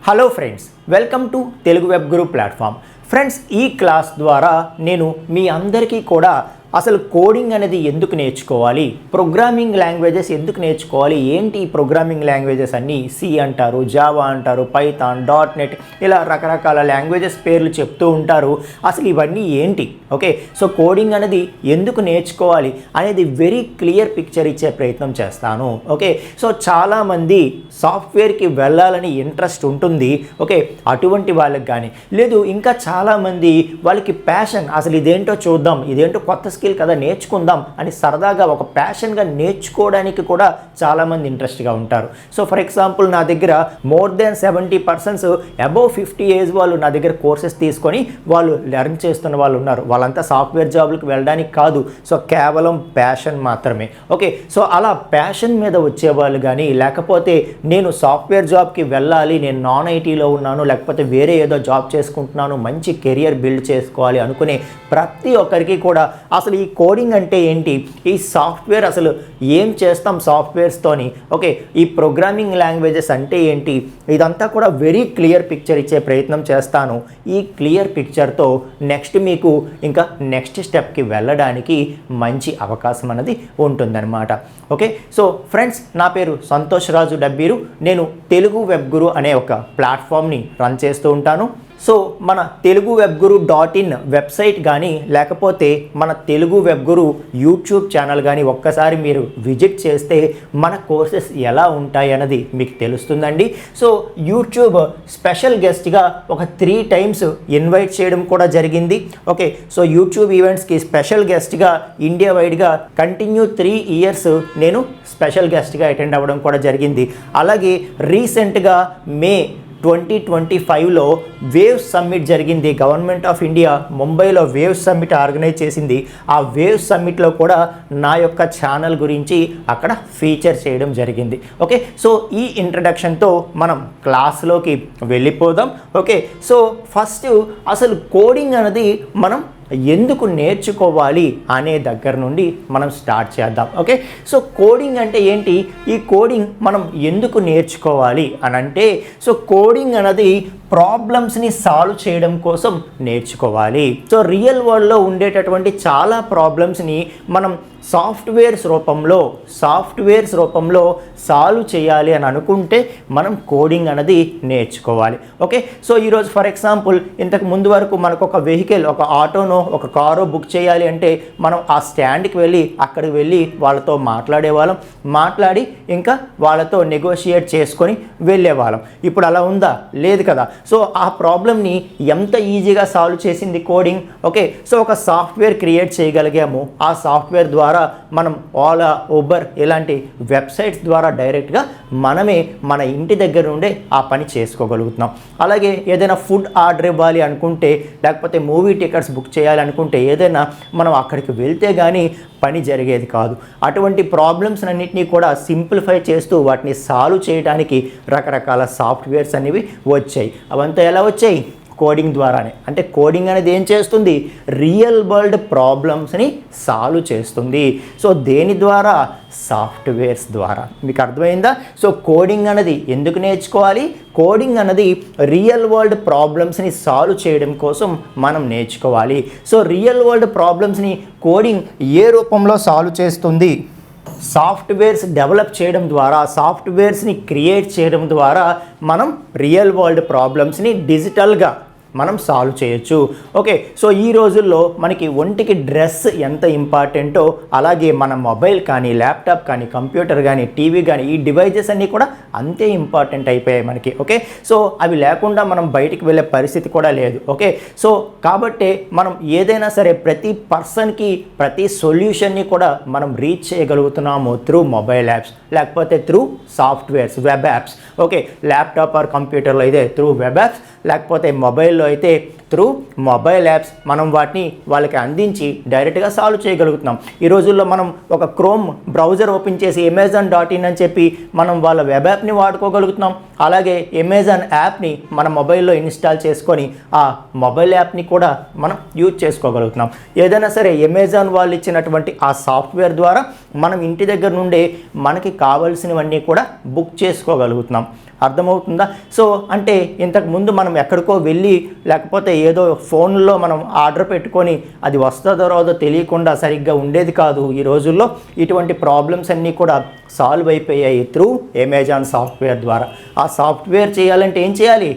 Hello friends, welcome to Telugu web Guru platform. Friends, ఈ class ద్వారా నేను మీ అందరికీ కూడా అసలు కోడింగ్ అనేది ఎందుకు నేర్చుకోవాలి, ప్రోగ్రామింగ్ లాంగ్వేజెస్ ఎందుకు నేర్చుకోవాలి, ఏంటి ఈ ప్రోగ్రామింగ్ లాంగ్వేజెస్ అన్నీ సి అంటారు, జావా అంటారు, పైథాన్, .NET ఇలా రకరకాల లాంగ్వేజెస్ పేర్లు చెప్తూ ఉంటారు. అసలు ఇవన్నీ ఏంటి, ఓకే, సో కోడింగ్ అనేది ఎందుకు నేర్చుకోవాలి అనేది వెరీ క్లియర్ పిక్చర్ ఇచ్చే ప్రయత్నం చేస్తాను. ఓకే, సో చాలామంది సాఫ్ట్వేర్కి వెళ్ళాలని ఇంట్రెస్ట్ ఉంటుంది. ఓకే, అటువంటి వాళ్ళకి కానీ లేదు, ఇంకా చాలామంది వాళ్ళకి ప్యాషన్, అసలు ఇదేంటో చూద్దాం, ఇదేంటో కొత్త స్కిల్ కదా నేర్చుకుందాం అని సరదాగా ఒక ప్యాషన్గా నేర్చుకోవడానికి కూడా చాలామంది ఇంట్రెస్ట్గా ఉంటారు. సో ఫర్ ఎగ్జాంపుల్, నా దగ్గర మోర్ దెన్ 70% అబోవ్ 50 ఏజ్ వాళ్ళు నా దగ్గర కోర్సెస్ తీసుకొని వాళ్ళు లెర్న్ చేస్తున్న వాళ్ళు ఉన్నారు. వాళ్ళంతా సాఫ్ట్వేర్ జాబ్లకు వెళ్ళడానికి కాదు, సో కేవలం ప్యాషన్ మాత్రమే. ఓకే, సో అలా ప్యాషన్ మీద వచ్చేవాళ్ళు కానీ, లేకపోతే నేను సాఫ్ట్వేర్ జాబ్కి వెళ్ళాలి, నేను నాన్ ఐటీలో ఉన్నాను, లేకపోతే వేరే ఏదో జాబ్ చేసుకుంటున్నాను, మంచి కెరియర్ బిల్డ్ చేసుకోవాలి అనుకునే ప్రతి ఒక్కరికి కూడా అసలు ఈ కోడింగ్ అంటే ఏంటి, ఈ సాఫ్ట్వేర్ అసలు ఏం చేస్తాం సాఫ్ట్వేర్స్తోని, ఓకే, ఈ ప్రోగ్రామింగ్ లాంగ్వేజెస్ అంటే ఏంటి, ఇదంతా కూడా వెరీ క్లియర్ పిక్చర్ ఇచ్చే ప్రయత్నం చేస్తాను. ఈ క్లియర్ పిక్చర్తో మీకు ఇంకా నెక్స్ట్ స్టెప్కి వెళ్ళడానికి మంచి అవకాశం అనేది ఉంటుందన్నమాట. ఓకే, సో ఫ్రెండ్స్, నా పేరు సంతోష్ రాజు డబ్బీరు. నేను తెలుగు వెబ్ గురు అనే ఒక ప్లాట్ఫామ్ని రన్ చేస్తూ ఉంటాను. సో మన Telugu web Guru .in website కానీ, లేకపోతే మన తెలుగు వెబ్ గురు యూట్యూబ్ ఛానల్ కానీ ఒక్కసారి మీరు విజిట్ చేస్తే మన కోర్సెస్ ఎలా ఉంటాయి అన్నది మీకు తెలుస్తుందండి. సో యూట్యూబ్ స్పెషల్ గెస్ట్గా ఒక 3 times ఇన్వైట్ చేయడం కూడా జరిగింది. ఓకే, సో యూట్యూబ్ ఈవెంట్స్కి స్పెషల్ గెస్ట్గా ఇండియా వైడ్గా కంటిన్యూ 3 years నేను స్పెషల్ గెస్ట్గా అటెండ్ అవ్వడం కూడా జరిగింది. అలాగే రీసెంట్గా మే 2025లో వేవ్స్ సమ్మిట్ జరిగింది. గవర్నమెంట్ ఆఫ్ ఇండియా ముంబైలో వేవ్స్ సమ్మిట్ ఆర్గనైజ్ చేసింది. ఆ వేవ్స్ సమ్మిట్లో కూడా నా యొక్క ఛానల్ గురించి అక్కడ ఫీచర్ చేయడం జరిగింది. ఓకే, సో ఈ ఇంట్రడక్షన్తో మనం క్లాస్లోకి వెళ్ళిపోదాం. ఓకే, సో ఫస్ట్ అసలు కోడింగ్ అనేది మనం ఎందుకు నేర్చుకోవాలి అనే దగ్గర నుండి మనం స్టార్ట్ చేద్దాం. ఓకే, సో కోడింగ్ అంటే ఏంటి, ఈ కోడింగ్ మనం ఎందుకు నేర్చుకోవాలి అని అంటే, సో కోడింగ్ అనేది ప్రాబ్లమ్స్ని సాల్వ్ చేయడం కోసం నేర్చుకోవాలి. సో రియల్ వరల్డ్లో ఉండేటటువంటి చాలా ప్రాబ్లమ్స్ని మనం సాఫ్ట్వేర్స్ రూపంలో సాల్వ్ చేయాలి అని అనుకుంటే మనం కోడింగ్ అనేది నేర్చుకోవాలి. ఓకే, సో ఈరోజు ఫర్ ఎగ్జాంపుల్, ఇంతకు ముందు వరకు మనకు ఒక వెహికల్, ఒక ఆటోనో ఒక కారో బుక్ చేయాలి అంటే మనం ఆ స్టాండ్కి వెళ్ళి అక్కడికి వెళ్ళి వాళ్ళతో మాట్లాడి ఇంకా వాళ్ళతో నెగోషియేట్ చేసుకొని వెళ్ళేవాళ్ళం. ఇప్పుడు అలా ఉందా? లేదు కదా. సో ఆ ప్రాబ్లమ్ని ఎంత ఈజీగా సాల్వ్ చేసింది కోడింగ్. ఓకే, సో ఒక సాఫ్ట్వేర్ క్రియేట్ చేయగలిగాము. ఆ సాఫ్ట్వేర్ ద్వారా మనం ఓలా, ఊబర్ ఇలాంటి వెబ్సైట్స్ ద్వారా డైరెక్ట్గా మనమే మన ఇంటి దగ్గర నుండే ఆ పని చేసుకోగలుగుతున్నాం. అలాగే ఏదైనా ఫుడ్ ఆర్డర్ ఇవ్వాలి అనుకుంటే, లేకపోతే మూవీ టికెట్స్ బుక్ చేయాలనుకుంటే, ఏదైనా మనం అక్కడికి వెళ్తే కానీ పని జరిగేది కాదు. అటువంటి ప్రాబ్లమ్స్ అన్నింటినీ కూడా సింప్లిఫై చేస్తూ వాటిని సాల్వ్ చేయడానికి రకరకాల సాఫ్ట్వేర్స్ అనేవి వచ్చాయి. అవంతా ఎలా వచ్చాయి? కోడింగ్ ద్వారానే. అంటే కోడింగ్ అనేది ఏం చేస్తుంది? రియల్ వరల్డ్ ప్రాబ్లమ్స్ని సాల్వ్ చేస్తుంది. సో దేని ద్వారా? సాఫ్ట్వేర్స్ ద్వారా. మీకు అర్థమైందా? సో కోడింగ్ అనేది ఎందుకు నేర్చుకోవాలి? కోడింగ్ అనేది రియల్ వరల్డ్ ప్రాబ్లమ్స్ని సాల్వ్ చేయడం కోసం మనం నేర్చుకోవాలి. సో రియల్ వరల్డ్ ప్రాబ్లమ్స్ని కోడింగ్ ఏ రూపంలో సాల్వ్ చేస్తుంది? సాఫ్ట్వేర్స్ డెవలప్ చేయడం ద్వారా, సాఫ్ట్వేర్స్ని క్రియేట్ చేయడం ద్వారా మనం రియల్ వరల్డ్ ప్రాబ్లమ్స్ని డిజిటల్గా మనం సాల్వ్ చేయొచ్చు. ఓకే, సో ఈ రోజుల్లో మనకి ఒంటికి డ్రెస్ ఎంత ఇంపార్టెంటో, అలాగే మన మొబైల్ కానీ, ల్యాప్టాప్ కానీ, కంప్యూటర్ కానీ, టీవీ కానీ, ఈ డివైజెస్ అన్నీ కూడా అంతే ఇంపార్టెంట్ అయిపోయాయి మనకి. ఓకే, సో అవి లేకుండా మనం బయటికి వెళ్ళే పరిస్థితి కూడా లేదు. ఓకే, సో కాబట్టి మనం ఏదైనా సరే ప్రతి పర్సన్కి ప్రతి సొల్యూషన్ని కూడా మనం రీచ్ చేయగలుగుతున్నాము త్రూ మొబైల్ యాప్స్, లేకపోతే through softwares, web apps. Okay, laptop or కంప్యూటర్లో అయితే త్రూ వెబ్ యాప్స్, లేకపోతే మొబైల్లో అయితే త్రూ మొబైల్ యాప్స్ మనం వాటిని వాళ్ళకి అందించి డైరెక్ట్గా సాల్వ్ చేయగలుగుతున్నాం. ఈ రోజుల్లో మనం ఒక క్రోమ్ బ్రౌజర్ ఓపెన్ చేసి amazon.in అని చెప్పి మనం వాళ్ళ వెబ్ యాప్ని వాడుకోగలుగుతున్నాం. అలాగే అమెజాన్ యాప్ని మన మొబైల్లో ఇన్స్టాల్ చేసుకొని ఆ మొబైల్ యాప్ని కూడా మనం యూజ్ చేసుకోగలుగుతున్నాం. ఏదైనా సరే అమెజాన్ వాళ్ళు ఇచ్చినటువంటి ఆ సాఫ్ట్వేర్ ద్వారా మనం ఇంటి దగ్గర నుండే మనకి కావాల్సినవన్నీ కూడా బుక్ చేసుకోగలుగుతున్నాం. అర్థమవుతుందా? సో అంటే ఇంతకుముందు మనం ఎక్కడికో వెళ్ళి లేకపోతే ఏదో ఫోన్లో మనం ఆర్డర్ పెట్టుకొని అది వస్తుందో రాదో తెలియకుండా సరిగ్గా ఉండేది కాదు. ఈ రోజుల్లో ఇటువంటి ప్రాబ్లమ్స్ అన్నీ కూడా సాల్వ్ అయిపోయాయి త్రూ అమెజాన్ సాఫ్ట్వేర్ ద్వారా. ఆ సాఫ్ట్వేర్ చేయాలంటే ఏం చేయాలి?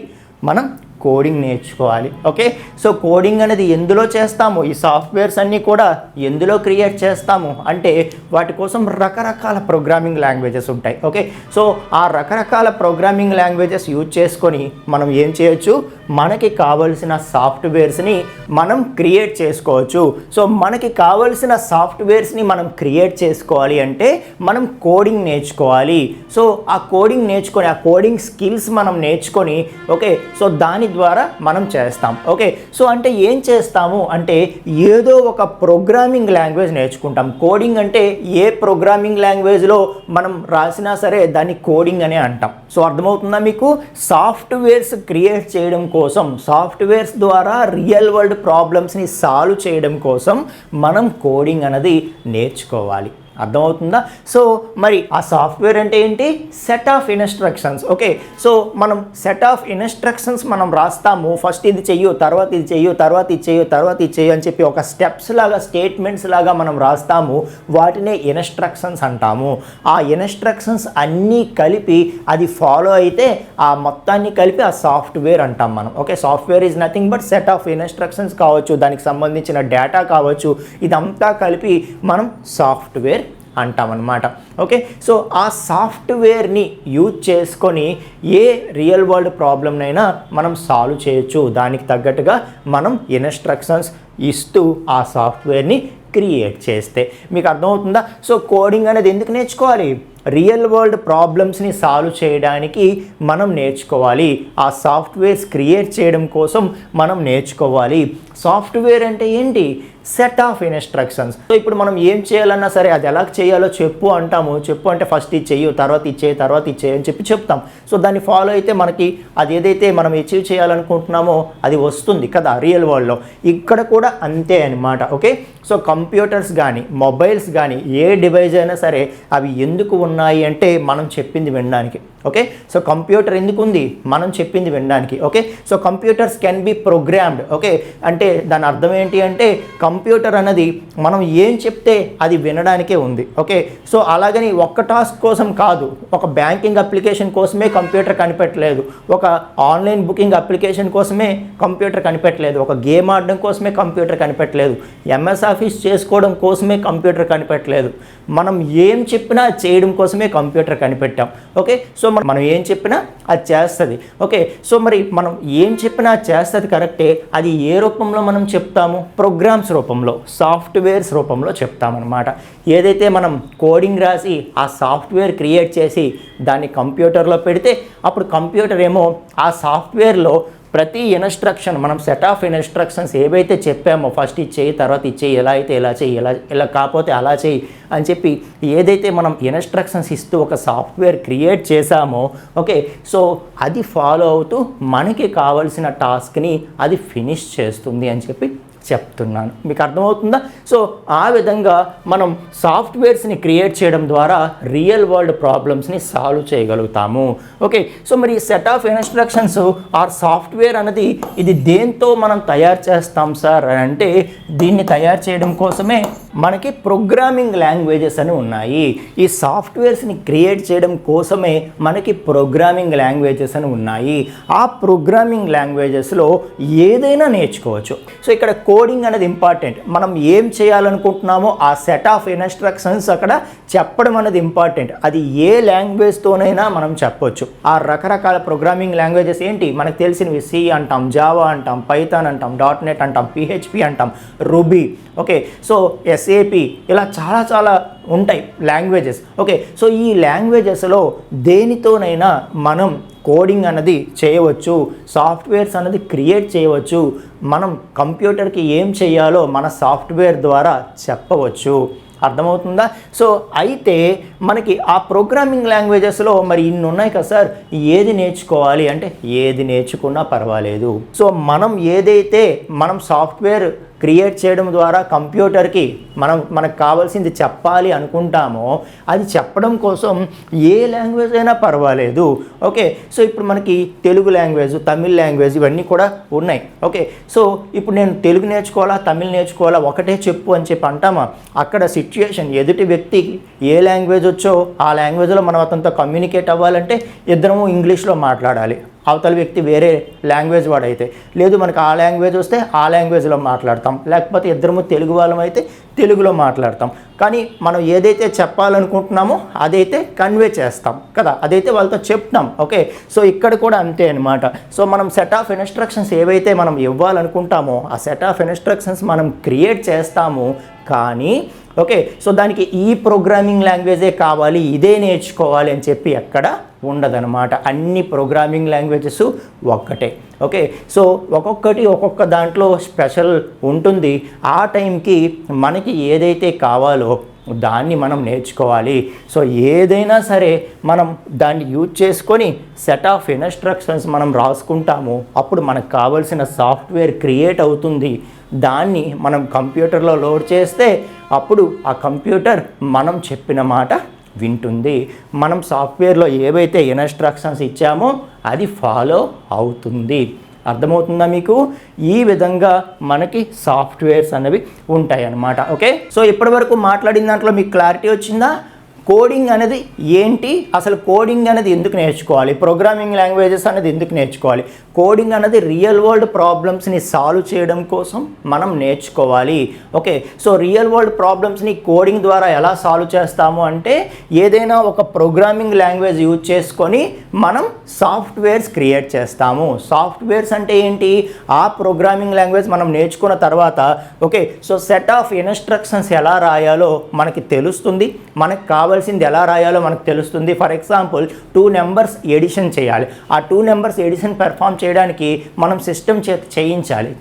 మనం కోడింగ్ నేర్చుకోవాలి. ఓకే, సో కోడింగ్ అనేది ఎందులో చేస్తాము? ఈ సాఫ్ట్వేర్స్ అన్నీ కూడా ఎందులో క్రియేట్ చేస్తాము అంటే వాటి కోసం రకరకాల ప్రోగ్రామింగ్ లాంగ్వేజెస్ ఉంటాయి. ఓకే, సో ఆ రకరకాల ప్రోగ్రామింగ్ లాంగ్వేజెస్ యూజ్ చేసుకొని మనం ఏం చేయొచ్చు? మనకి కావలసిన సాఫ్ట్వేర్స్ని మనం క్రియేట్ చేసుకోవచ్చు. సో మనకి కావలసిన సాఫ్ట్వేర్స్ని మనం క్రియేట్ చేసుకోవాలి అంటే మనం కోడింగ్ నేర్చుకోవాలి. సో ఆ కోడింగ్ నేర్చుకొని ఆ కోడింగ్ స్కిల్స్ మనం నేర్చుకొని ఓకే, సో దాని ద్వారా మనం చేస్తాం. ఓకే, సో అంటే ఏం చేస్తాము అంటే ఏదో ఒక ప్రోగ్రామింగ్ లాంగ్వేజ్ నేర్చుకుంటాం. కోడింగ్ అంటే ఏ ప్రోగ్రామింగ్ లాంగ్వేజ్లో మనం రాసినా సరే దాన్ని కోడింగ్ అనే అంటాం. సో అర్థమవుతుందా మీకు? సాఫ్ట్వేర్స్ క్రియేట్ చేయడం కోసం, సాఫ్ట్వేర్స్ ద్వారా రియల్ వరల్డ్ ప్రాబ్లమ్స్ని సాల్వ్ చేయడం కోసం మనం కోడింగ్ అనేది నేర్చుకోవాలి. అర్థమవుతుందా? సో మరి ఆ సాఫ్ట్వేర్ అంటే ఏంటి? Set of instructions. Okay, so మనం సెట్ ఆఫ్ ఇన్స్ట్రక్షన్స్ మనం రాస్తాము. ఫస్ట్ ఇది చెయ్యు, తర్వాత ఇది చెయ్యు, తర్వాత ఇది చెయ్యు, తర్వాత ఇది చెయ్యు అని చెప్పి ఒక స్టెప్స్ లాగా, స్టేట్మెంట్స్ లాగా మనం రాస్తాము. వాటినే ఇన్స్ట్రక్షన్స్ అంటాము. ఆ ఇన్స్ట్రక్షన్స్ అన్నీ కలిపి అది ఫాలో అయితే ఆ మొత్తాన్ని కలిపి ఆ సాఫ్ట్వేర్ అంటాం మనం. Okay, software is nothing but set of instructions కావచ్చు, దానికి సంబంధించిన డేటా కావచ్చు, ఇదంతా కలిపి మనం సాఫ్ట్వేర్ అంటామన్నమాట. ఓకే, సో ఆ సాఫ్ట్వేర్ని యూజ్ చేసుకొని ఏ రియల్ వరల్డ్ ప్రాబ్లమ్నైనా మనం సాల్వ్ చేయొచ్చు. దానికి తగ్గట్టుగా మనం ఇన్స్ట్రక్షన్స్ ఇస్తూ ఆ సాఫ్ట్వేర్ని క్రియేట్ చేస్తే. మీకు అర్థమవుతుందా? సో కోడింగ్ అనేది ఎందుకు నేర్చుకోవాలి? రియల్ వరల్డ్ ప్రాబ్లమ్స్ని సాల్వ్ చేయడానికి మనం నేర్చుకోవాలి. ఆ సాఫ్ట్వేర్స్ క్రియేట్ చేయడం కోసం మనం నేర్చుకోవాలి. సాఫ్ట్వేర్ అంటే ఏంటి? Set of instructions. సో ఇప్పుడు మనం ఏం చేయాలన్నా సరే అది ఎలా చేయాలో చెప్పు అంటాము. చెప్పు అంటే ఫస్ట్ ఇది చెయ్యు, తర్వాత ఇది చేయి, తర్వాత ఇది చేయి అని చెప్పి చెప్తాం. సో దాన్ని ఫాలో అయితే మనకి అది ఏదైతే మనం అచీవ్ చేయాలనుకుంటున్నామో అది వస్తుంది కదా రియల్ వరల్డ్లో. ఇక్కడ కూడా అంతే అనమాట. ఓకే, సో కంప్యూటర్స్ కానీ మొబైల్స్ కానీ ఏ డివైస్ అయినా సరే అవి ఎందుకు ఉన్నాయి అంటే మనం చెప్పింది వినడానికి. ఓకే, సో కంప్యూటర్ ఎందుకు ఉంది? మనం చెప్పింది వినడానికి. Okay, so computers can be programmed. Okay, అంటే దాని అర్థం ఏంటి అంటే కంప్యూటర్ అన్నది మనం ఏం చెప్తే అది వినడానికే ఉంది. ఓకే, సో అలాగని ఒక్క టాస్క్ కోసం కాదు. ఒక బ్యాంకింగ్ అప్లికేషన్ కోసమే కంప్యూటర్ కనిపెట్టలేదు, ఒక ఆన్లైన్ బుకింగ్ అప్లికేషన్ కోసమే కంప్యూటర్ కనిపెట్టలేదు, ఒక గేమ్ ఆడడం కోసమే కంప్యూటర్ కనిపెట్టలేదు, ఎంఎస్ ఆఫీస్ చేసుకోవడం కోసమే కంప్యూటర్ కనిపెట్టలేదు. మనం ఏం చెప్పినా చేయడం కోసమే కంప్యూటర్ కనిపెట్టాం. ఓకే, సో మనం ఏం చెప్పినా అది చేస్తుంది. ఓకే, సో మరి మనం ఏం చెప్పినా చేస్తుంది కరెక్టే. అది ఏ రూపంలో మనం చెప్తాము? ప్రోగ్రామ్స్ రూపంలో, సాఫ్ట్వేర్స్ రూపంలో చెప్తామన్నమాట. ఏదైతే మనం కోడింగ్ రాసి ఆ సాఫ్ట్వేర్ క్రియేట్ చేసి దాన్ని కంప్యూటర్లో పెడితే అప్పుడు కంప్యూటర్ ఏమో ఆ సాఫ్ట్వేర్లో ప్రతి ఇన్స్ట్రక్షన్, మనం సెట్ ఆఫ్ ఇన్స్ట్రక్షన్స్ ఏవైతే చెప్పామో ఫస్ట్ ఇది చేయి, తర్వాత ఇది చేయి, ఎలా అయితే ఎలా చేయి, ఇలా కాకపోతే అలా చేయి అని చెప్పి ఏదైతే మనం ఇన్స్ట్రక్షన్స్ ఇస్తూ ఒక సాఫ్ట్వేర్ క్రియేట్ చేసామో ఓకే, సో అది ఫాలో అవుతూ మనకి కావాల్సిన టాస్క్ని అది ఫినిష్ చేస్తుంది అని చెప్పి చెప్తున్నాను. మీకు అర్థమవుతుందా? సో ఆ విధంగా మనం సాఫ్ట్వేర్స్ని క్రియేట్ చేయడం ద్వారా రియల్ వరల్డ్ ప్రాబ్లమ్స్ని సాల్వ్ చేయగలుగుతాము. ఓకే, సో మరి set of instructions or software అనేది ఇది దేంతో మనం తయారు చేస్తాం సార్ అని అంటే దీన్ని తయారు చేయడం కోసమే మనకి ప్రోగ్రామింగ్ లాంగ్వేజెస్ అని ఉన్నాయి. ఈ సాఫ్ట్వేర్స్ని క్రియేట్ చేయడం కోసమే మనకి ప్రోగ్రామింగ్ లాంగ్వేజెస్ అని ఉన్నాయి. ఆ ప్రోగ్రామింగ్ లాంగ్వేజెస్లో ఏదైనా నేర్చుకోవచ్చు. సో ఇక్కడ కోడింగ్ అనేది ఇంపార్టెంట్. మనం ఏం చేయాలనుకుంటున్నామో ఆ సెట్ ఆఫ్ ఇన్స్ట్రక్షన్స్ అక్కడ చెప్పడం అనేది ఇంపార్టెంట్. అది ఏ లాంగ్వేజ్తోనైనా మనం చెప్పొచ్చు. ఆ రకరకాల ప్రోగ్రామింగ్ లాంగ్వేజెస్ ఏంటి మనకు తెలిసినవి? సి అంటాం, జావా అంటాం, పైథాన్ అంటాం, .NET అంటాం, PHP అంటాం, రూబీ, ఓకే, సో SAP, ఇలా చాలా ఉంటాయి లాంగ్వేజెస్. ఓకే, సో ఈ లాంగ్వేజెస్లో దేనితోనైనా మనం కోడింగ్ అన్నది చేయవచ్చు, సాఫ్ట్వేర్స్ అన్నది క్రియేట్ చేయవచ్చు. మనం కంప్యూటర్కి ఏం చేయాలో మన సాఫ్ట్వేర్ ద్వారా చెప్పవచ్చు. అర్థమవుతుందా? సో అయితే మనకి ఆ ప్రోగ్రామింగ్ లాంగ్వేజెస్లో మరి ఇన్ని ఉన్నాయి కదా సార్, ఏది నేర్చుకోవాలి అంటే ఏది నేర్చుకున్నా పర్వాలేదు. సో మనం సాఫ్ట్వేర్ క్రియేట్ చేయడం ద్వారా కంప్యూటర్కి మనకు కావాల్సింది చెప్పాలి అనుకుంటామో అది చెప్పడం కోసం ఏ లాంగ్వేజ్ అయినా పర్వాలేదు. ఓకే, సో ఇప్పుడు మనకి తెలుగు లాంగ్వేజ్, తమిళ్ లాంగ్వేజ్ ఇవన్నీ కూడా ఉన్నాయి. ఓకే, సో ఇప్పుడు నేను తెలుగు నేర్చుకోవాలా, తమిళ్ నేర్చుకోవాలా, ఒకటే చెప్పు అని చెప్పి అంటామా? అక్కడ సిచ్యుయేషన్, ఎదుటి వ్యక్తికి ఏ లాంగ్వేజ్ వచ్చో ఆ లాంగ్వేజ్లో మనం అతనితో కమ్యూనికేట్ అవ్వాలంటే ఇద్దరము ఇంగ్లీష్లో మాట్లాడాలి. అవతల వ్యక్తి వేరే లాంగ్వేజ్ వాడైతే లేదు, మనకు ఆ లాంగ్వేజ్ వస్తే ఆ లాంగ్వేజ్లో మాట్లాడతాం, లేకపోతే ఇద్దరము తెలుగు వాళ్ళం అయితే తెలుగులో మాట్లాడతాం. కానీ మనం ఏదైతే చెప్పాలనుకుంటున్నామో అదైతే కన్వే చేస్తాం కదా, అదైతే వాళ్ళతో చెప్తాం. ఓకే, సో ఇక్కడ కూడా అంతే అనమాట. సో మనం సెట్ ఆఫ్ ఇన్స్ట్రక్షన్స్ ఏవైతే మనం ఇవ్వాలనుకుంటామో ఆ సెట్ ఆఫ్ ఇన్స్ట్రక్షన్స్ మనం క్రియేట్ చేస్తాము. కానీ ఓకే, సో దానికి ఈ ప్రోగ్రామింగ్ లాంగ్వేజే కావాలి, ఇదే నేర్చుకోవాలి అని చెప్పి ఎక్కడ ఉండదన్నమాట. అన్ని ప్రోగ్రామింగ్ లాంగ్వేజెస్ ఒక్కటే. ఓకే, సో ఒక్కొక్క దాంట్లో స్పెషల్ ఉంటుంది. ఆ టైంకి మనకి ఏదైతే కావాలో దాన్ని మనం నేర్చుకోవాలి. సో ఏదైనా సరే మనం దాన్ని యూజ్ చేసుకొని సెట్ ఆఫ్ ఇన్స్ట్రక్షన్స్ మనం రాసుకుంటాము. అప్పుడు మనకు కావాల్సిన సాఫ్ట్వేర్ క్రియేట్ అవుతుంది. దాన్ని మనం కంప్యూటర్లో లోడ్ చేస్తే అప్పుడు ఆ కంప్యూటర్ మనం చెప్పిన మాట వింటుంది. మనం సాఫ్ట్వేర్లో ఏవైతే ఇన్స్ట్రక్షన్స్ ఇచ్చామో అది ఫాలో అవుతుంది. అర్థమవుతుందా మీకు? ఈ విధంగా మనకి సాఫ్ట్వేర్స్ అనేవి ఉంటాయి అన్నమాట. ఓకే, సో ఇప్పటివరకు మాట్లాడిన దాంట్లో మీకు క్లారిటీ వచ్చిందా? కోడింగ్ అనేది ఏంటి, అసలు కోడింగ్ అనేది ఎందుకు నేర్చుకోవాలి, ప్రోగ్రామింగ్ లాంగ్వేజెస్ అనేది ఎందుకు నేర్చుకోవాలి? కోడింగ్ అనేది రియల్ వరల్డ్ ప్రాబ్లమ్స్ని సాల్వ్ చేయడం కోసం మనం నేర్చుకోవాలి. ఓకే, సో రియల్ వరల్డ్ ప్రాబ్లమ్స్ని కోడింగ్ ద్వారా ఎలా సాల్వ్ చేస్తాము అంటే ఏదైనా ఒక ప్రోగ్రామింగ్ లాంగ్వేజ్ యూజ్ చేసుకొని మనం సాఫ్ట్వేర్స్ క్రియేట్ చేస్తాము. సాఫ్ట్వేర్స్ అంటే ఏంటి? ఆ ప్రోగ్రామింగ్ లాంగ్వేజ్ మనం నేర్చుకున్న తర్వాత okay, so set of instructions ఎలా రాయాలో మనకి తెలుస్తుంది, మనకు కావాల్సింది ఎలా రాయాలో మనకు తెలుస్తుంది. ఫర్ ఎగ్జాంపుల్ 2 నెంబర్స్ ఎడిషన్ చేయాలి. ఆ 2 నెంబర్స్ ఎడిషన్ పెర్ఫామ్ చేయడానికి మనం సిస్టమ్ చేత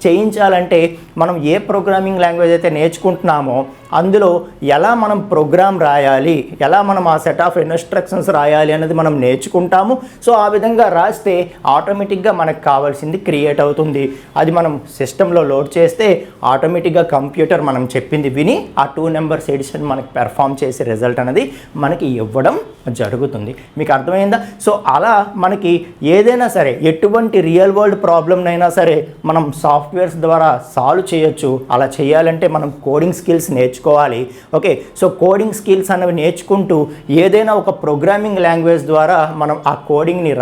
చేయించాలంటే మనం ఏ ప్రోగ్రామింగ్ లాంగ్వేజ్ అయితే నేర్చుకుంటున్నామో అందులో ఎలా మనం ప్రోగ్రామ్ రాయాలి, ఎలా మనం ఆ సెట్ ఆఫ్ ఇన్స్ట్రక్షన్స్ రాయాలి అనేది మనం నేర్చుకుంటాము. సో ఆ విధంగా రాస్తే ఆటోమేటిక్గా మనకు కావాల్సింది క్రియేట్ అవుతుంది. అది మనం సిస్టంలో లోడ్ చేస్తే ఆటోమేటిక్గా కంప్యూటర్ మనం చెప్పింది విని ఆ 2 నెంబర్స్ ఎడిషన్ మనకి పెర్ఫామ్ చేసే రిజల్ట్ అనేది మనకి ఇవ్వడం జరుగుతుంది. మీకు అర్థమైందా? సో అలా మనకి ఏదైనా సరే ఎటువంటి రియల్ వరల్డ్ ప్రాబ్లమ్నైనా సరే మనం సాఫ్ట్వేర్స్ ద్వారా సాల్వ్ చేయొచ్చు. అలా చేయాలంటే మనం కోడింగ్ స్కిల్స్ నేర్చుకోవాలి. ఓకే, సో కోడింగ్ స్కిల్స్ అనేవి నేర్చుకుంటూ ఏదైనా ఒక ప్రోగ్రామింగ్ లాంగ్వేజ్ ద్వారా మనం ఆ కోడింగ్ని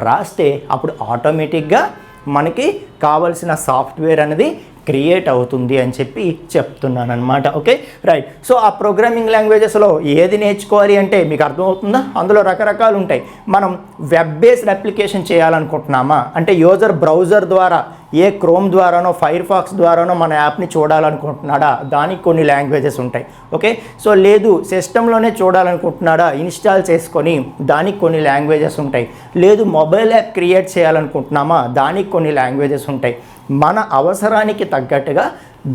రాస్తే అప్పుడు ఆటోమేటిక్గా మనకి కావాల్సిన సాఫ్ట్వేర్ అనేది క్రియేట్ అవుతుంది అని చెప్పి చెప్తున్నాను అనమాట. Okay, right. సో ఆ ప్రోగ్రామింగ్ లాంగ్వేజెస్లో ఏది నేర్చుకోవాలి అంటే మీకు అర్థమవుతుందా? అందులో రకరకాలు ఉంటాయి. మనం వెబ్ బేస్డ్ అప్లికేషన్ చేయాలనుకుంటున్నామా అంటే యూజర్ బ్రౌజర్ ద్వారా ఏ క్రోమ్ ద్వారానో ఫైర్ ఫాక్స్ ద్వారానో మన యాప్ని చూడాలనుకుంటున్నాడా, దానికి కొన్ని లాంగ్వేజెస్ ఉంటాయి. ఓకే, సో లేదు సిస్టంలోనే చూడాలనుకుంటున్నాడా, ఇన్స్టాల్ చేసుకొని దానికి కొన్ని లాంగ్వేజెస్ ఉంటాయి. లేదు మొబైల్ యాప్ క్రియేట్ చేయాలనుకుంటున్నామా, దానికి కొన్ని లాంగ్వేజెస్ ఉంటాయి. మన అవసరానికి తగ్గట్టుగా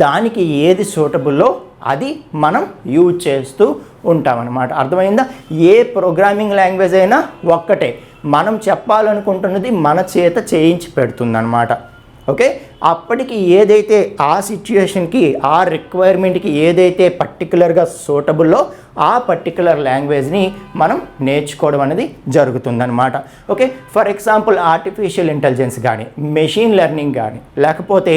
దానికి ఏది సూటబుల్లో అది మనం యూజ్ చేస్తూ ఉంటామన్నమాట. అర్థమైందా? ఏ ప్రోగ్రామింగ్ లాంగ్వేజ్ అయినా ఒక్కటే, మనం చెప్పాలనుకుంటున్నది మన చేత చేయించి పెడుతుందన్నమాట. ఓకే, అప్పటికి ఏదైతే ఆ సిచ్యుయేషన్కి ఆ రిక్వైర్మెంట్కి ఏదైతే పర్టికులర్గా సూటబుల్లో ఆ పర్టికులర్ లాంగ్వేజ్ని మనం నేర్చుకోవడం అనేది జరుగుతుందన్నమాట. Okay, for example artificial intelligence కానీ, మెషిన్ లెర్నింగ్ కానీ, లేకపోతే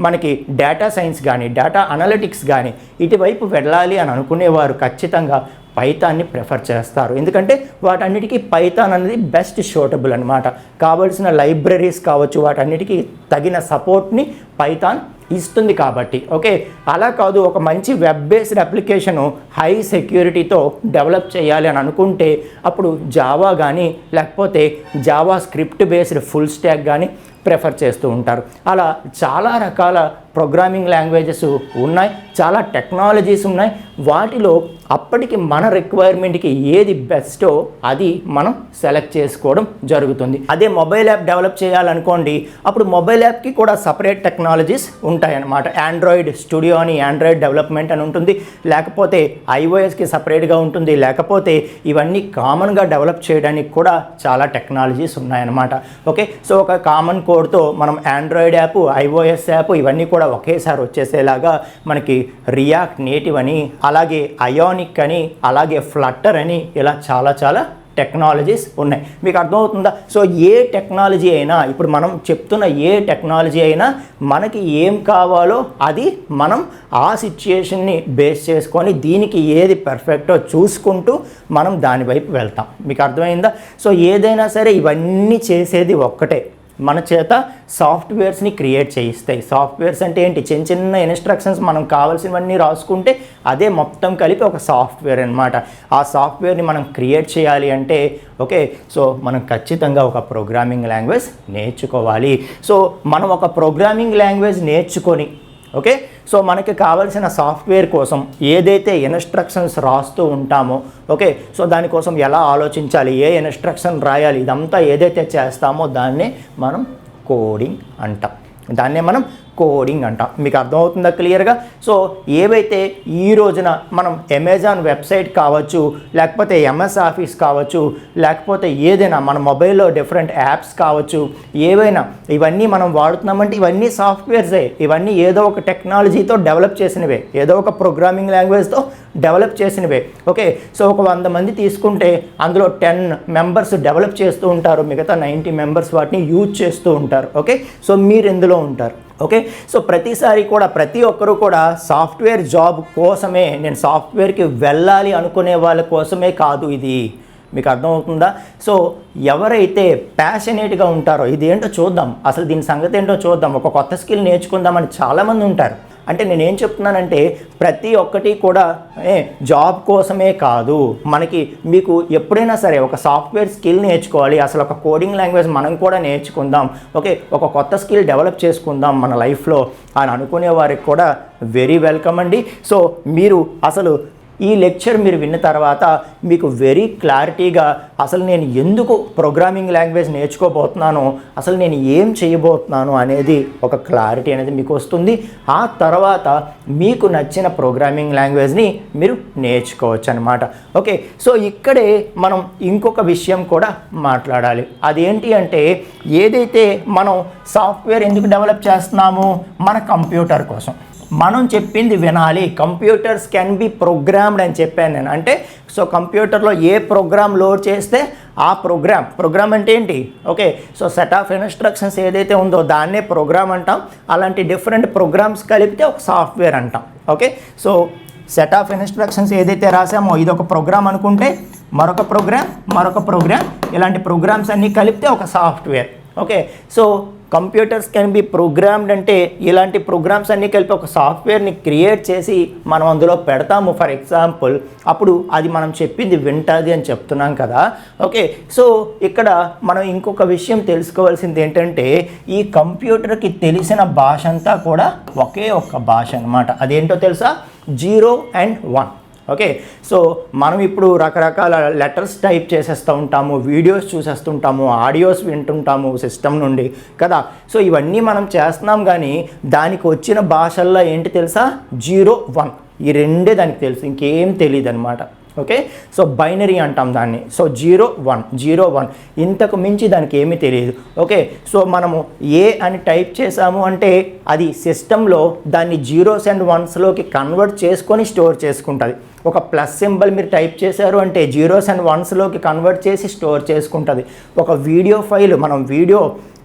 మనకి డేటా సైన్స్ కానీ, డేటా అనలిటిక్స్ కానీ ఇటువైపు వెళ్ళాలి అని అనుకునేవారు ఖచ్చితంగా పైథాన్ని ప్రిఫర్ చేస్తారు. ఎందుకంటే వాటన్నిటికీ పైథాన్ అనేది బెస్ట్ సూటబుల్ అనమాట. కావాల్సిన లైబ్రరీస్ కావచ్చు, వాటన్నిటికీ తగిన సపోర్ట్ని పైథాన్ ఇస్తుంది కాబట్టి. ఓకే, అలా కాదు ఒక మంచి వెబ్ బేస్డ్ అప్లికేషను హై సెక్యూరిటీతో డెవలప్ చేయాలి అని అనుకుంటే అప్పుడు జావా కానీ లేకపోతే JavaScript based full stack కానీ ప్రిఫర్ చేస్తూ ఉంటారు. అలా చాలా రకాల ప్రోగ్రామింగ్ లాంగ్వేజెస్ ఉన్నాయి, చాలా టెక్నాలజీస్ ఉన్నాయి. వాటిలో అప్పటికి మన రిక్వైర్మెంట్కి ఏది బెస్టో అది మనం సెలెక్ట్ చేసుకోవడం జరుగుతుంది. అదే మొబైల్ యాప్ డెవలప్ చేయాలనుకోండి, అప్పుడు మొబైల్ యాప్కి కూడా సపరేట్ టెక్నాలజీస్ ఉంటాయన్నమాట. ఆండ్రాయిడ్ స్టూడియో అని, ఆండ్రాయిడ్ డెవలప్మెంట్ అని ఉంటుంది, లేకపోతే ఐఓఎస్కి సపరేట్గా ఉంటుంది, లేకపోతే ఇవన్నీ కామన్గా డెవలప్ చేయడానికి కూడా చాలా టెక్నాలజీస్ ఉన్నాయన్నమాట. ఓకే, సో ఒక కామన్ కోడ్తో మనం ఆండ్రాయిడ్ యాప్, ఐఓఎస్ యాప్ ఇవన్నీ కూడా ఒకేసారి వచ్చేసేలాగా మనకి రియాక్ట్ నేటివ్ అని, అలాగే అయానిక్ అని, అలాగే ఫ్లట్టర్ అని, ఇలా చాలా టెక్నాలజీస్ ఉన్నాయి. మీకు అర్థమవుతుందా? సో ఏ టెక్నాలజీ అయినా, ఇప్పుడు మనం చెప్తున్న ఏ టెక్నాలజీ అయినా మనకి ఏం కావాలో అది మనం ఆ సిచ్యుయేషన్ని బేస్ చేసుకొని దీనికి ఏది పర్ఫెక్టో చూసుకుంటూ మనం దాని వైపు వెళ్తాం. మీకు అర్థమైందా? సో ఏదైనా సరే ఇవన్నీ చేసేది ఒక్కటే, మన చేత సాఫ్ట్వేర్స్ని క్రియేట్ చేయిస్తాయి. సాఫ్ట్వేర్స్ అంటే ఏంటి? చిన్న ఇన్స్ట్రక్షన్స్ మనం కావాల్సినవన్నీ రాసుకుంటే అదే మొత్తం కలిపి ఒక సాఫ్ట్వేర్ అన్నమాట. ఆ సాఫ్ట్వేర్ని మనం క్రియేట్ చేయాలి అంటే ఓకే, సో మనం ఖచ్చితంగా ఒక ప్రోగ్రామింగ్ లాంగ్వేజ్ నేర్చుకోవాలి. సో మనం ఒక ప్రోగ్రామింగ్ లాంగ్వేజ్ నేర్చుకొని ఓకే, సో మనకి కావాల్సిన సాఫ్ట్వేర్ కోసం ఏదైతే ఇన్స్ట్రక్షన్స్ రాస్తూ ఉంటామో ఓకే, సో దానికోసం ఎలా ఆలోచించాలి, ఏ ఇన్స్ట్రక్షన్ రాయాలి, ఇదంతా ఏదైతే చేస్తామో దాన్నే మనం కోడింగ్ అంటాం. దాన్నే మనం కోడింగ్ అంటాం. మీకు అర్థమవుతుందా క్లియర్గా? సో ఏవైతే ఈ రోజున మనం అమెజాన్ వెబ్సైట్ కావచ్చు, లేకపోతే ఎంఎస్ ఆఫీస్ కావచ్చు, లేకపోతే ఏదైనా మన మొబైల్లో డిఫరెంట్ యాప్స్ కావచ్చు, ఏవైనా ఇవన్నీ మనం వాడుతున్నామంటే ఇవన్నీ సాఫ్ట్వేర్సే. ఇవన్నీ ఏదో ఒక టెక్నాలజీతో డెవలప్ చేసినవే, ఏదో ఒక ప్రోగ్రామింగ్ లాంగ్వేజ్తో డెవలప్ చేసినవే. ఓకే, సో ఒక 100 మంది తీసుకుంటే అందులో 10 మెంబర్స్ డెవలప్ చేస్తూ ఉంటారు, మిగతా 90 మెంబర్స్ వాటిని యూజ్ చేస్తూ ఉంటారు. ఓకే, సో మీరు ఎందులో ఉంటారు? ఓకే, సో ప్రతిసారి కూడా ప్రతి ఒక్కరూ కూడా సాఫ్ట్వేర్ జాబ్ కోసమే, నేను సాఫ్ట్వేర్కి వెళ్ళాలి అనుకునే వాళ్ళ కోసమే కాదు ఇది. మీకు అర్థమవుతుందా? సో ఎవరైతే ప్యాషనేట్గా ఉంటారో ఇదేంటో చూద్దాం, అసలు దీని సంగతి ఏంటో చూద్దాం, ఒక కొత్త స్కిల్ నేర్చుకుందామని చాలామంది ఉంటారు. అంటే నేనేం చెప్తున్నానంటే ప్రతి ఒక్కటి కూడా జాబ్ కోసమే కాదు. మీకు ఎప్పుడైనా సరే ఒక సాఫ్ట్వేర్ స్కిల్ నేర్చుకోవాలి, అసలు ఒక కోడింగ్ లాంగ్వేజ్ మనం కూడా నేర్చుకుందాం, ఓకే, ఒక కొత్త స్కిల్ డెవలప్ చేసుకుందాం మన లైఫ్లో అని అనుకునే వారికి కూడా వెరీ వెల్కమ్ అండి. సో మీరు అసలు ఈ లెక్చర్ మీరు విన్న తర్వాత మీకు వెరీ క్లారిటీగా అసలు నేను ఎందుకు ప్రోగ్రామింగ్ లాంగ్వేజ్ నేర్చుకోబోతున్నాను, అసలు నేను ఏం చేయబోతున్నాను అనేది ఒక క్లారిటీ అనేది మీకు వస్తుంది. ఆ తర్వాత మీకు నచ్చిన ప్రోగ్రామింగ్ లాంగ్వేజ్ని మీరు నేర్చుకోవచ్చు అనమాట. ఓకే, సో ఇక్కడే మనం ఇంకొక విషయం కూడా మాట్లాడాలి. అదేంటి అంటే ఏదైతే మనం సాఫ్ట్వేర్ ఎందుకు డెవలప్ చేస్తున్నామో మన కంప్యూటర్ కోసం. మనం చెప్పింది వినాలి. కంప్యూటర్స్ కెన్ బి ప్రోగ్రామ్డ్ అని చెప్పాను నేను. అంటే సో కంప్యూటర్లో ఏ ప్రోగ్రామ్ లోడ్ చేస్తే ఆ ప్రోగ్రామ్ అంటే ఏంటి? Okay, so set of instructions ఏదైతే ఉందో దాన్నే ప్రోగ్రామ్ అంటాం. అలాంటి డిఫరెంట్ ప్రోగ్రామ్స్ కలిపితే ఒక సాఫ్ట్వేర్ అంటాం. Okay, so set of instructions ఏదైతే రాసామో ఇది ఒక ప్రోగ్రామ్ అనుకుంటే మరొక ప్రోగ్రామ్ ఇలాంటి ప్రోగ్రామ్స్ అన్నీ కలిపితే ఒక software. Okay, so computers can be programmed అంటే ఇలాంటి ప్రోగ్రామ్స్ అన్నీ కలిపి ఒక సాఫ్ట్వేర్ని క్రియేట్ చేసి మనం అందులో పెడతాము ఫర్ ఎగ్జాంపుల్, అప్పుడు అది మనం చెప్పింది వింటుంది అని చెప్తున్నాం కదా. ఓకే, సో ఇక్కడ మనం ఇంకొక విషయం తెలుసుకోవాల్సింది ఏంటంటే ఈ కంప్యూటర్కి తెలిసిన భాష అంతా కూడా ఒకే ఒక్క భాష అనమాట. అదేంటో తెలుసా? 0 and 1. ఓకే, సో మనం ఇప్పుడు రకరకాల లెటర్స్ టైప్ చేసేస్తూ ఉంటాము, వీడియోస్ చూసేస్తుంటాము, ఆడియోస్ వింటుంటాము సిస్టమ్ నుండి కదా. సో ఇవన్నీ మనం చేస్తున్నాం, కానీ దానికి వచ్చిన భాషల్లో ఏంటి తెలుసా? 0, 1 ఈ రెండే దానికి తెలుసు, ఇంకేం తెలియదు అనమాట. ఓకే, సో బైనరీ అంటాం దాన్ని. సో 0, 1 ఇంతకు మించి దానికి ఏమీ తెలియదు. ఓకే, సో మనము ఏ అని టైప్ చేసాము అంటే అది సిస్టంలో దాన్ని 0s and 1sలోకి కన్వర్ట్ చేసుకొని స్టోర్ చేసుకుంటుంది. ఒక ప్లస్ సింబల్ మీరు టైప్ చేశారు అంటే 0s and 1sలోకి కన్వర్ట్ చేసి స్టోర్ చేసుకుంటుంది. ఒక వీడియో ఫైల్ మనం వీడియో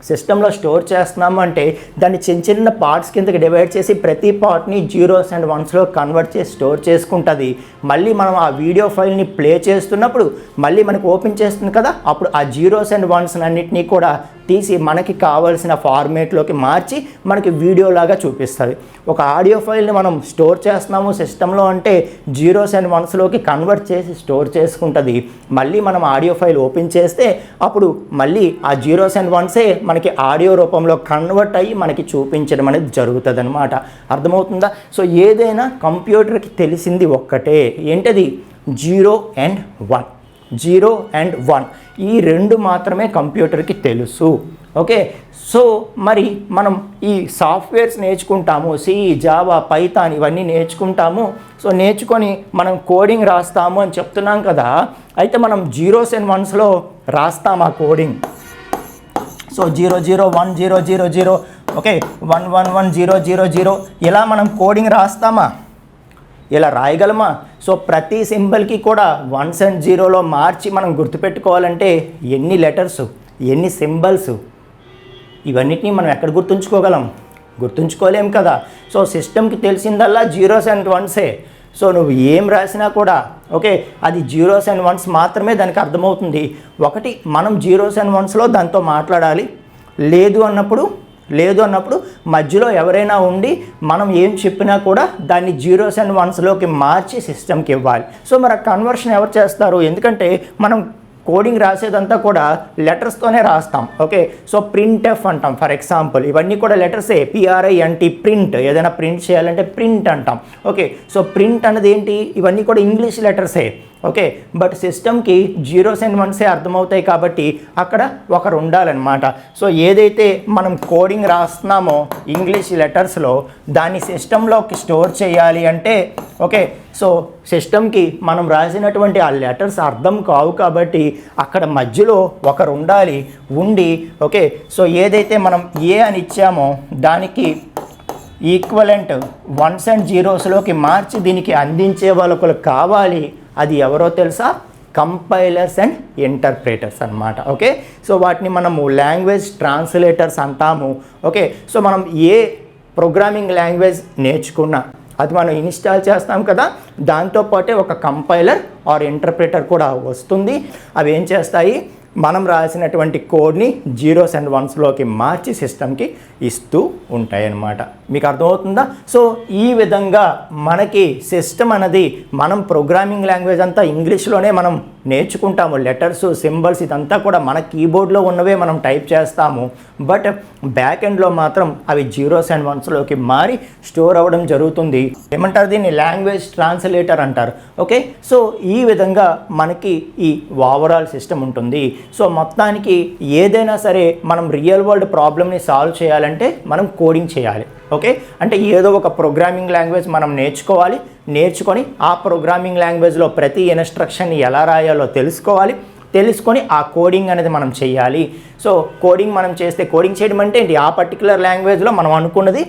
సిస్టంలో స్టోర్ చేస్తున్నాము అంటే దాన్ని చిన్న పార్ట్స్ కిందకి డివైడ్ చేసి ప్రతి పార్ట్ని 0s and 1sలో కన్వర్ట్ చేసి స్టోర్ చేసుకుంటుంది. మళ్ళీ మనం ఆ వీడియో ఫైల్ని ప్లే చేస్తున్నప్పుడు మళ్ళీ మనకు ఓపెన్ చేస్తుంది కదా, అప్పుడు ఆ 0s and 1s అన్నిటినీ కూడా తీసి మనకి కావాల్సిన ఫార్మేట్లోకి మార్చి మనకి వీడియోలాగా చూపిస్తుంది. ఒక ఆడియో ఫైల్ని మనం స్టోర్ చేస్తున్నాము సిస్టంలో అంటే 0s and 1sలోకి కన్వర్ట్ చేసి స్టోర్ చేసుకుంటుంది. మళ్ళీ మనం ఆడియో ఫైల్ ఓపెన్ చేస్తే అప్పుడు మళ్ళీ ఆ 0s and 1సే మనకి ఆడియో రూపంలో కన్వర్ట్ అయ్యి మనకి చూపించడం అనేది జరుగుతుంది అనమాట. అర్థమవుతుందా? సో ఏదైనా కంప్యూటర్కి తెలిసింది ఒక్కటే, ఏంటది? 0 and 1. 0 and 1 ఈ రెండు మాత్రమే కంప్యూటర్కి తెలుసు. ఓకే, సో మరి మనం ఈ సాఫ్ట్వేర్స్ నేర్చుకుంటాము, సి, జావా, పైథాన్ ఇవన్నీ నేర్చుకుంటాము. సో నేర్చుకొని మనం కోడింగ్ రాస్తాము అని చెప్తున్నాం కదా. అయితే మనం 0s and 1sలో రాస్తామా కోడింగ్? సో 0 0 1 0 0 0 ఓకే 1 1 1 0 0 0 ఇలా మనం కోడింగ్ రాస్తామా? ఇలా రాయగలమా? సో ప్రతి సింబల్కి కూడా 1s and 0లో మార్చి మనం గుర్తుపెట్టుకోవాలంటే ఎన్ని లెటర్స్, ఎన్ని సింబల్స్, ఇవన్నిటిని మనం ఎక్కడ గుర్తుంచుకోగలం? గుర్తుంచుకోలేం కదా. సో సిస్టమ్కి తెలిసిందల్లా 0s and 1sే. సో నువ్వు ఏం రాసినా కూడా ఓకే అది 0s and 1s మాత్రమే దానికి అర్థమవుతుంది. ఒకటి మనం 0s and 1sలో దాంతో మాట్లాడాలి, లేదు అన్నప్పుడు మధ్యలో ఎవరైనా ఉండి మనం ఏం చెప్పినా కూడా దాన్ని 0s and 1sలోకి మార్చి సిస్టమ్కి ఇవ్వాలి. సో మరి ఆ కన్వర్షన్ ఎవరు చేస్తారు? ఎందుకంటే మనం కోడింగ్ రాసేదంతా కూడా లెటర్స్తోనే రాస్తాం. ఓకే, సో ప్రింట్ఎఫ్ అంటాం ఫర్ ఎగ్జాంపుల్. ఇవన్నీ కూడా లెటర్సే, PRINT, ప్రింట్. ఏదైనా ప్రింట్ చేయాలంటే ప్రింట్ అంటాం. ఓకే, సో ప్రింట్ అనేది ఏంటి? ఇవన్నీ కూడా ఇంగ్లీష్ లెటర్సే. ఓకే, బట్ సిస్టమ్కి 0s and 1sే అర్థమవుతాయి కాబట్టి అక్కడ ఒకరు ఉండాలన్నమాట. సో ఏదైతే మనం కోడింగ్ రాస్తున్నామో ఇంగ్లీష్ లెటర్స్లో దాన్ని సిస్టంలోకి స్టోర్ చేయాలి అంటే ఓకే సో సిస్టమ్కి మనం రాసినటువంటి ఆ లెటర్స్ అర్థం కావు కాబట్టి అక్కడ మధ్యలో ఒకరు ఉండి ఓకే సో ఏదైతే మనం ఏ అని ఇచ్చామో దానికి ఈక్వలెంట్ 1s and 0sలోకి మార్చి దీనికి అందించే వాళ్ళకు కావాలి. అది ఎవరో తెలుసా? కంపైలర్స్ అండ్ ఇంటర్ప్రేటర్స్ అన్నమాట. ఓకే, సో వాటిని మనము లాంగ్వేజ్ ట్రాన్స్లేటర్స్ అంటాము. ఓకే, సో మనం ఏ ప్రోగ్రామింగ్ లాంగ్వేజ్ నేర్చుకున్నా అది మనం ఇన్స్టాల్ చేస్తాం కదా, దాంతోపాటే ఒక కంపైలర్ ఆర్ ఇంటర్ప్రేటర్ కూడా వస్తుంది. అవి ఏం చేస్తాయి? మనం రాసినటువంటి కోడ్ని 0s and 1sలోకి మార్చి సిస్టమ్కి ఇస్తూ ఉంటాయి అన్నమాట. మీకు అర్థమవుతుందా? సో ఈ విధంగా మనకి సిస్టమ్ అనేది మనం ప్రోగ్రామింగ్ లాంగ్వేజ్ అంతా ఇంగ్లీష్లోనే మనం నేర్చుకుంటాము. లెటర్స్, సింబల్స్ ఇదంతా కూడా మన కీబోర్డ్లో ఉన్నవే మనం టైప్ చేస్తాము. బట్ బ్యాక్ ఎండ్లో మాత్రం అవి 0s and 1sలోకి మారి స్టోర్ అవ్వడం జరుగుతుంది. ఏమంటారు దీన్ని? లాంగ్వేజ్ ట్రాన్స్లేటర్ అంటారు. ఓకే, సో ఈ విధంగా మనకి ఈ ఓవరాల్ సిస్టమ్ ఉంటుంది. సో మొత్తానికి ఏదైనా సరే మనం రియల్ వరల్డ్ ప్రాబ్లమ్ని సాల్వ్ చేయాలంటే మనం కోడింగ్ చేయాలి. ఓకే, అంటే ఏదో ఒక ప్రోగ్రామింగ్ లాంగ్వేజ్ మనం నేర్చుకొని ఆ ప్రోగ్రామింగ్ లాంగ్వేజ్లో ప్రతి ఇన్స్ట్రక్షన్ని ఎలా రాయాలో తెలుసుకొని ఆ కోడింగ్ అనేది మనం చేయాలి. సో కోడింగ్ మనం చేస్తే, కోడింగ్ చేయడం అంటే ఏంటి? ఆ పర్టికులర్ లాంగ్వేజ్లో మనం అనుకున్నది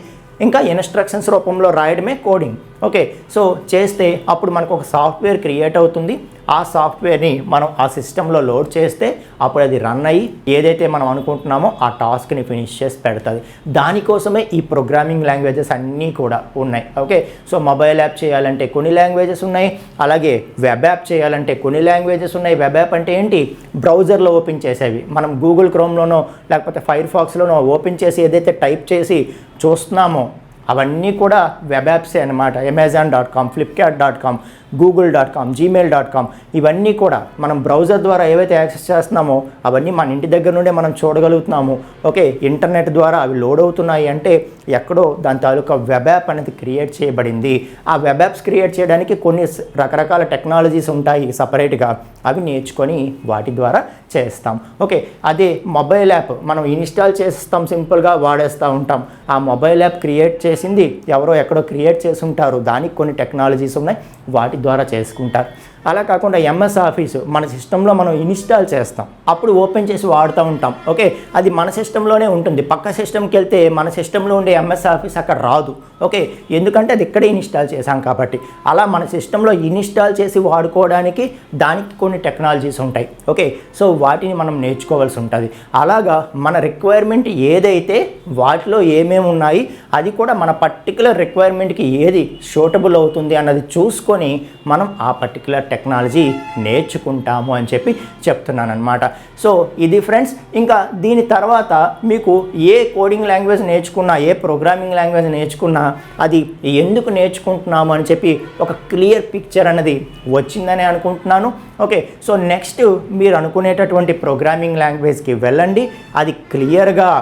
ఇంకా ఇన్స్ట్రక్షన్స్ రూపంలో రాయడమే కోడింగ్. ఓకే, సో చేస్తే అప్పుడు మనకు ఒక సాఫ్ట్వేర్ క్రియేట్ అవుతుంది. ఆ సాఫ్ట్వేర్ని మనం ఆ సిస్టంలో లోడ్ చేస్తే అప్పుడు అది రన్ అయ్యి ఏదైతే మనం అనుకుంటున్నామో ఆ టాస్క్ని ఫినిష్ చేసి పెడుతుంది. దానికోసమే ఈ ప్రోగ్రామింగ్ లాంగ్వేజెస్ అన్నీ కూడా ఉన్నాయి. ఓకే, సో మొబైల్ యాప్ చేయాలంటే కొన్ని లాంగ్వేజెస్ ఉన్నాయి, అలాగే వెబ్ యాప్ చేయాలంటే కొన్ని లాంగ్వేజెస్ ఉన్నాయి. వెబ్ యాప్ అంటే ఏంటి? బ్రౌజర్లో ఓపెన్ చేసేవి. మనం గూగుల్ క్రోమ్లోనో లేకపోతే ఫైర్ ఫాక్స్లోనో ఓపెన్ చేసి ఏదైతే టైప్ చేసి చూస్తున్నామో అవన్నీ కూడా వెబ్ యాప్సే అనమాట. Amazon.com, Flipkart.com, Google.com, Gmail.com ఇవన్నీ కూడా మనం బ్రౌజర్ ద్వారా ఏవైతే యాక్సెస్ చేస్తున్నామో అవన్నీ మన ఇంటి దగ్గర నుండే మనం చూడగలుగుతున్నాము. ఓకే, ఇంటర్నెట్ ద్వారా అవి లోడ్ అవుతున్నాయి అంటే ఎక్కడో దాని తాలూకా వెబ్ యాప్ అనేది క్రియేట్ చేయబడింది. ఆ వెబ్ యాప్స్ క్రియేట్ చేయడానికి కొన్ని రకరకాల టెక్నాలజీస్ ఉంటాయి సపరేట్గా, అవి నేర్చుకొని వాటి ద్వారా చేస్తాం. ఓకే, అదే మొబైల్ యాప్ మనం ఇన్స్టాల్ చేస్తాం, సింపుల్గా వాడేస్తూ ఉంటాం. ఆ మొబైల్ యాప్ క్రియేట్ చేసింది ఎవరో ఎక్కడో క్రియేట్ చేసి ఉంటారు, దానికి కొన్ని టెక్నాలజీస్ ఉన్నాయి, వాటి ద్వారా చేసుకుంటారు. అలా కాకుండా MS ఆఫీసు మన సిస్టంలో మనం ఇన్స్టాల్ చేస్తాం, అప్పుడు ఓపెన్ చేసి వాడుతూ ఉంటాం. ఓకే, అది మన సిస్టంలోనే ఉంటుంది. పక్క సిస్టమ్కి వెళ్తే మన సిస్టంలో ఉండే MS ఆఫీస్ అక్కడ రాదు. ఓకే, ఎందుకంటే అది ఇక్కడే ఇన్స్టాల్ చేసాం కాబట్టి. అలా మన సిస్టంలో ఇన్స్టాల్ చేసి వాడుకోవడానికి దానికి కొన్ని టెక్నాలజీస్ ఉంటాయి. ఓకే, సో వాటిని మనం నేర్చుకోవాల్సి ఉంటుంది. అలాగా మన రిక్వైర్మెంట్ ఏదైతే వాటిలో ఏమేమి ఉన్నాయి అది కూడా మన పర్టికులర్ రిక్వైర్మెంట్కి ఏది సూటబుల్ అవుతుంది అన్నది చూసుకొని మనం ఆ పర్టికులర్ టెక్నాలజీ నేర్చుకుంటాము అని చెప్పి చెప్తున్నాను అనమాట. సో ఇది ఫ్రెండ్స్. ఇంకా దీని తర్వాత మీకు ఏ కోడింగ్ లాంగ్వేజ్ నేర్చుకున్నా, ఏ ప్రోగ్రామింగ్ లాంగ్వేజ్ నేర్చుకున్నా అది ఎందుకు నేర్చుకుంటున్నాము అని చెప్పి ఒక క్లియర్ పిక్చర్ అనేది వచ్చిందని అనుకుంటున్నాను. ఓకే, సో నెక్స్ట్ మీరు అనుకునేటటువంటి ప్రోగ్రామింగ్ లాంగ్వేజ్కి వెళ్ళండి, అది క్లియర్గా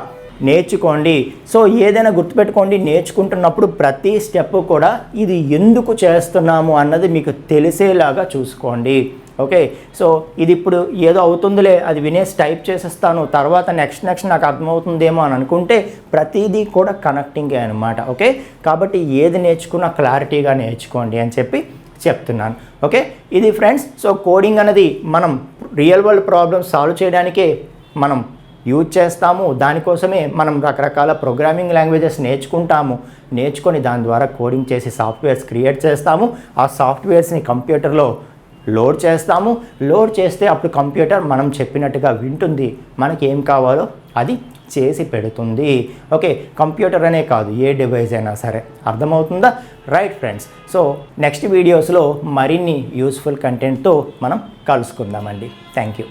నేర్చుకోండి. సో ఏదైనా గుర్తుపెట్టుకోండి, నేర్చుకుంటున్నప్పుడు ప్రతి స్టెప్ కూడా ఇది ఎందుకు చేస్తున్నాము అన్నది మీకు తెలిసేలాగా చూసుకోండి. ఓకే, సో ఇది ఇప్పుడు ఏదో అవుతుందిలే, అది వినేసి టైప్ చేసేస్తాను, తర్వాత నెక్స్ట్ నాకు అర్థమవుతుందేమో అని అనుకుంటే ప్రతిదీ కూడా కనెక్టింగే అనమాట. ఓకే, కాబట్టి ఏది నేర్చుకున్నా క్లారిటీగా నేర్చుకోండి అని చెప్పి చెప్తున్నాను. ఓకే, ఇది ఫ్రెండ్స్. సో కోడింగ్ అనేది మనం రియల్ వరల్డ్ ప్రాబ్లమ్స్ సాల్వ్ చేయడానికే మనం యూజ్ చేస్తాము. దానికోసమే మనం రకరకాల ప్రోగ్రామింగ్ లాంగ్వేజెస్ నేర్చుకొని దాని ద్వారా కోడింగ్ చేసి సాఫ్ట్వేర్స్ క్రియేట్ చేస్తాము. ఆ సాఫ్ట్వేర్స్ని కంప్యూటర్లో లోడ్ చేస్తే అప్పుడు కంప్యూటర్ మనం చెప్పినట్టుగా వింటుంది, మనకి ఏం కావాలో అది చేసి పెడుతుంది. ఓకే, కంప్యూటర్ అనే కాదు, ఏ డివైస్ అయినా సరే. అర్థమవుతుందా? Right friends. సో నెక్స్ట్ వీడియోస్లో మరిన్ని యూస్ఫుల్ కంటెంట్తో మనం కలుసుకుందామండి. Thank you.